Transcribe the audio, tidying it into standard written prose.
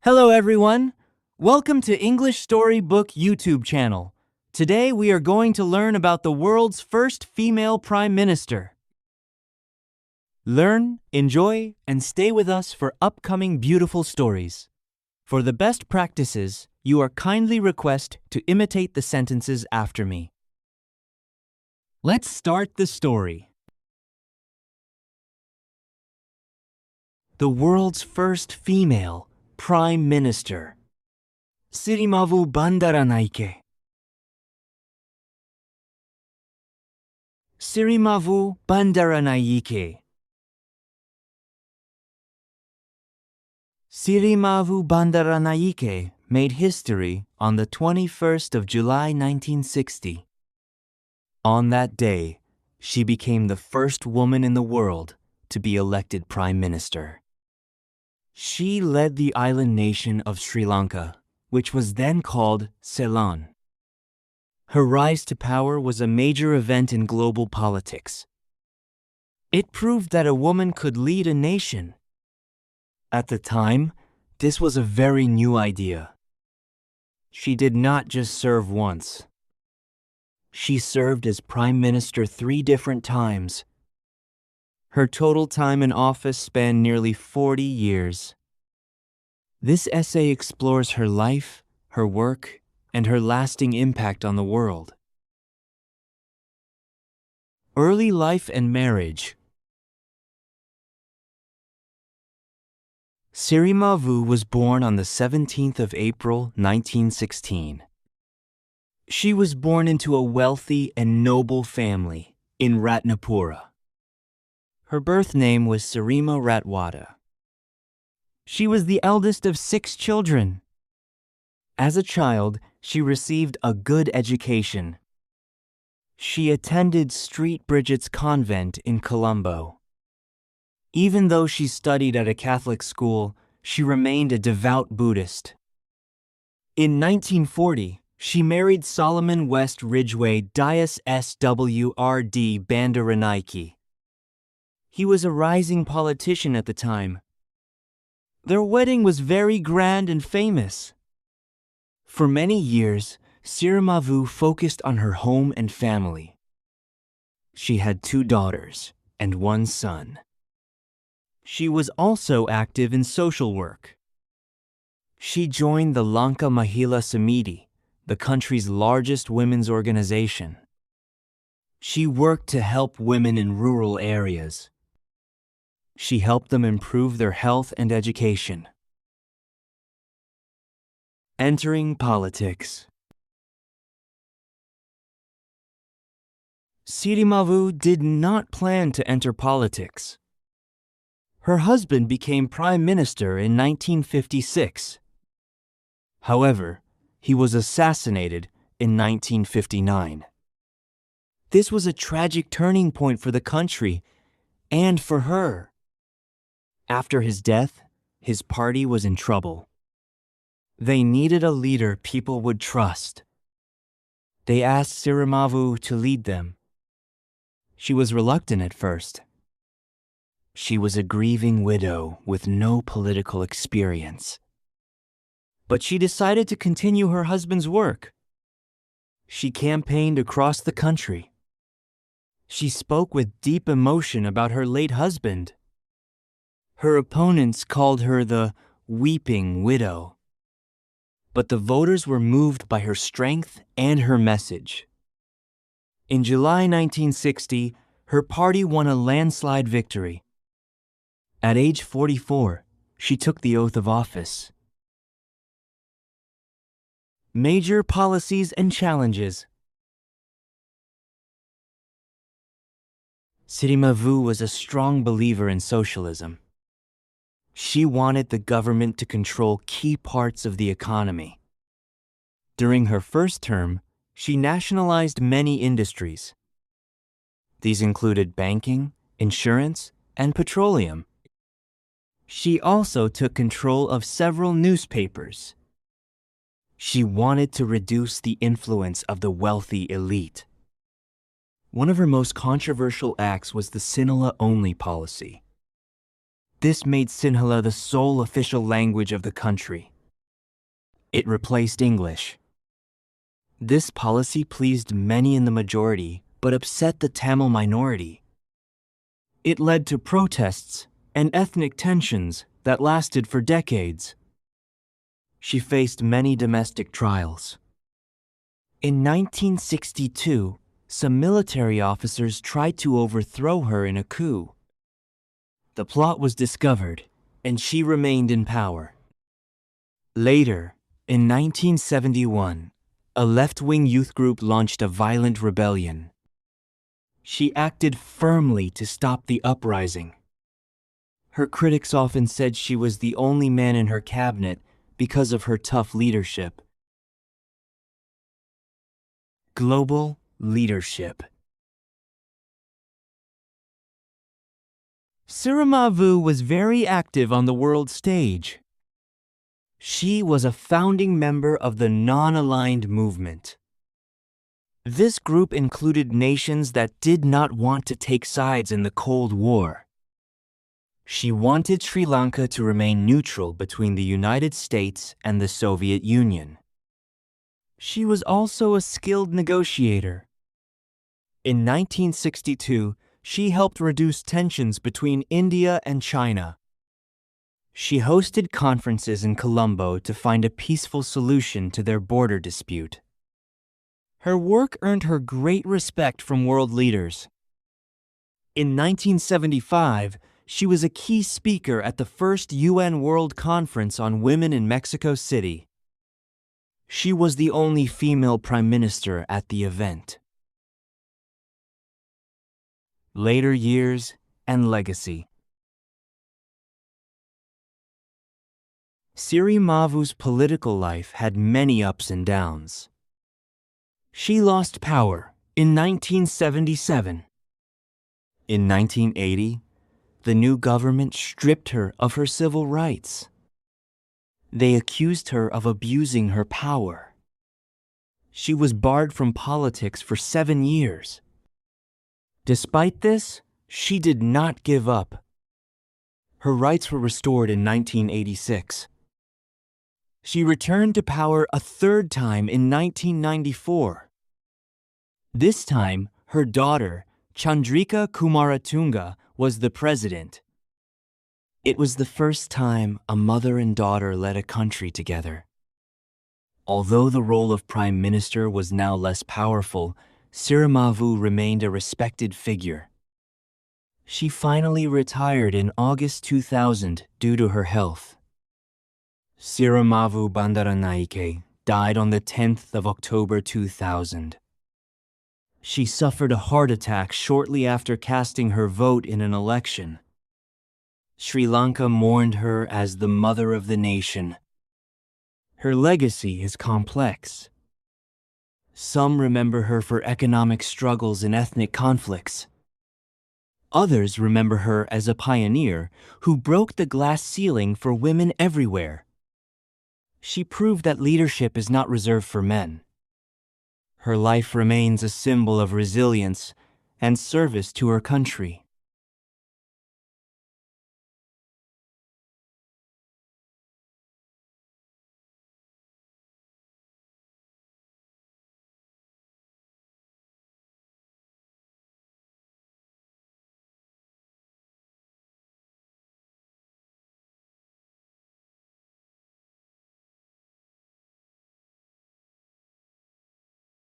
Hello everyone! Welcome to English Storybook YouTube channel. Today we are going to learn about the world's first female Prime Minister. Learn, enjoy, and stay with us for upcoming beautiful stories. For the best practices, you are kindly requested to imitate the sentences after me. Let's start the story. The world's first female Prime Minister, Sirimavo Bandaranaike. Sirimavo Bandaranaike. Sirimavo Bandaranaike made history on the 21st of July 1960. On that day, she became the first woman in the world to be elected Prime Minister. She led the island nation of Sri Lanka, which was then called Ceylon. Her rise to power was a major event in global politics. It proved that a woman could lead a nation. At the time, this was a very new idea. She did not just serve once. She served as Prime Minister 3 different times. Her total time in office spanned nearly 40 years. This essay explores her life, her work, and her lasting impact on the world. Early life and marriage. Sirimavo was born on the 17th of April, 1916. She was born into a wealthy and noble family in Ratnapura. Her birth name was Sirimavo Ratwada. She was the eldest of 6 children. As a child, she received a good education. She attended St. Bridget's Convent in Colombo. Even though she studied at a Catholic school, she remained a devout Buddhist. In 1940, she married Solomon West Ridgway Dias S.W.R.D. Bandaranaike. He was a rising politician at the time. Their wedding was very grand and famous. For many years, Sirimavo focused on her home and family. She had 2 daughters and 1 son. She was also active in social work. She joined the Lanka Mahila Samiti, the country's largest women's organization. She worked to help women in rural areas. She helped them improve their health and education. Entering politics. Sirimavo did not plan to enter politics. Her husband became Prime Minister in 1956. However, he was assassinated in 1959. This was a tragic turning point for the country and for her. After his death, his party was in trouble. They needed a leader people would trust. They asked Sirimavo to lead them. She was reluctant at first. She was a grieving widow with no political experience. But she decided to continue her husband's work. She campaigned across the country. She spoke with deep emotion about her late husband. Her opponents called her the weeping widow. But the voters were moved by her strength and her message. In July 1960, her party won a landslide victory. At age 44, she took the oath of office. Major policies and challenges. Sirimavo was a strong believer in socialism. She wanted the government to control key parts of the economy. During her first term, she nationalized many industries. These included banking, insurance, and petroleum. She also took control of several newspapers. She wanted to reduce the influence of the wealthy elite. One of her most controversial acts was the Sinhala-only policy. This made Sinhala the sole official language of the country, It replaced English. This policy pleased many in the majority, but upset the Tamil minority. It led to protests and ethnic tensions that lasted for decades. She faced many domestic trials. In 1962, some military officers tried to overthrow her in a coup. The plot was discovered, and she remained in power. Later, in 1971, a left-wing youth group launched a violent rebellion. She acted firmly to stop the uprising. Her critics often said she was the only man in her cabinet because of her tough leadership. Global leadership. Sirimavo was very active on the world stage. She was a founding member of the non-aligned movement. This group included nations that did not want to take sides in the Cold War. She wanted Sri Lanka to remain neutral between the United States and the Soviet Union. She was also a skilled negotiator. In 1962, she helped reduce tensions between India and China. She hosted conferences in Colombo to find a peaceful solution to their border dispute. Her work earned her great respect from world leaders. In 1975, she was a key speaker at the first UN World Conference on Women in Mexico City. She was the only female prime minister at the event. Later years and legacy. Sirimavo's political life had many ups and downs. She lost power in 1977. In 1980, the new government stripped her of her civil rights. They accused her of abusing her power. She was barred from politics for 7 years. Despite this, she did not give up. Her rights were restored in 1986. She returned to power a third time in 1994. This time, her daughter, Chandrika Kumaratunga, was the president. It was the first time a mother and daughter led a country together. Although the role of prime minister was now less powerful, Sirimavo remained a respected figure. She finally retired in August 2000 due to her health. Sirimavo Bandaranaike died on the 10th of October 2000. She suffered a heart attack shortly after casting her vote in an election. Sri Lanka mourned her as the mother of the nation. Her legacy is complex. Some remember her for economic struggles and ethnic conflicts. Others remember her as a pioneer who broke the glass ceiling for women everywhere. She proved that leadership is not reserved for men. Her life remains a symbol of resilience and service to her country.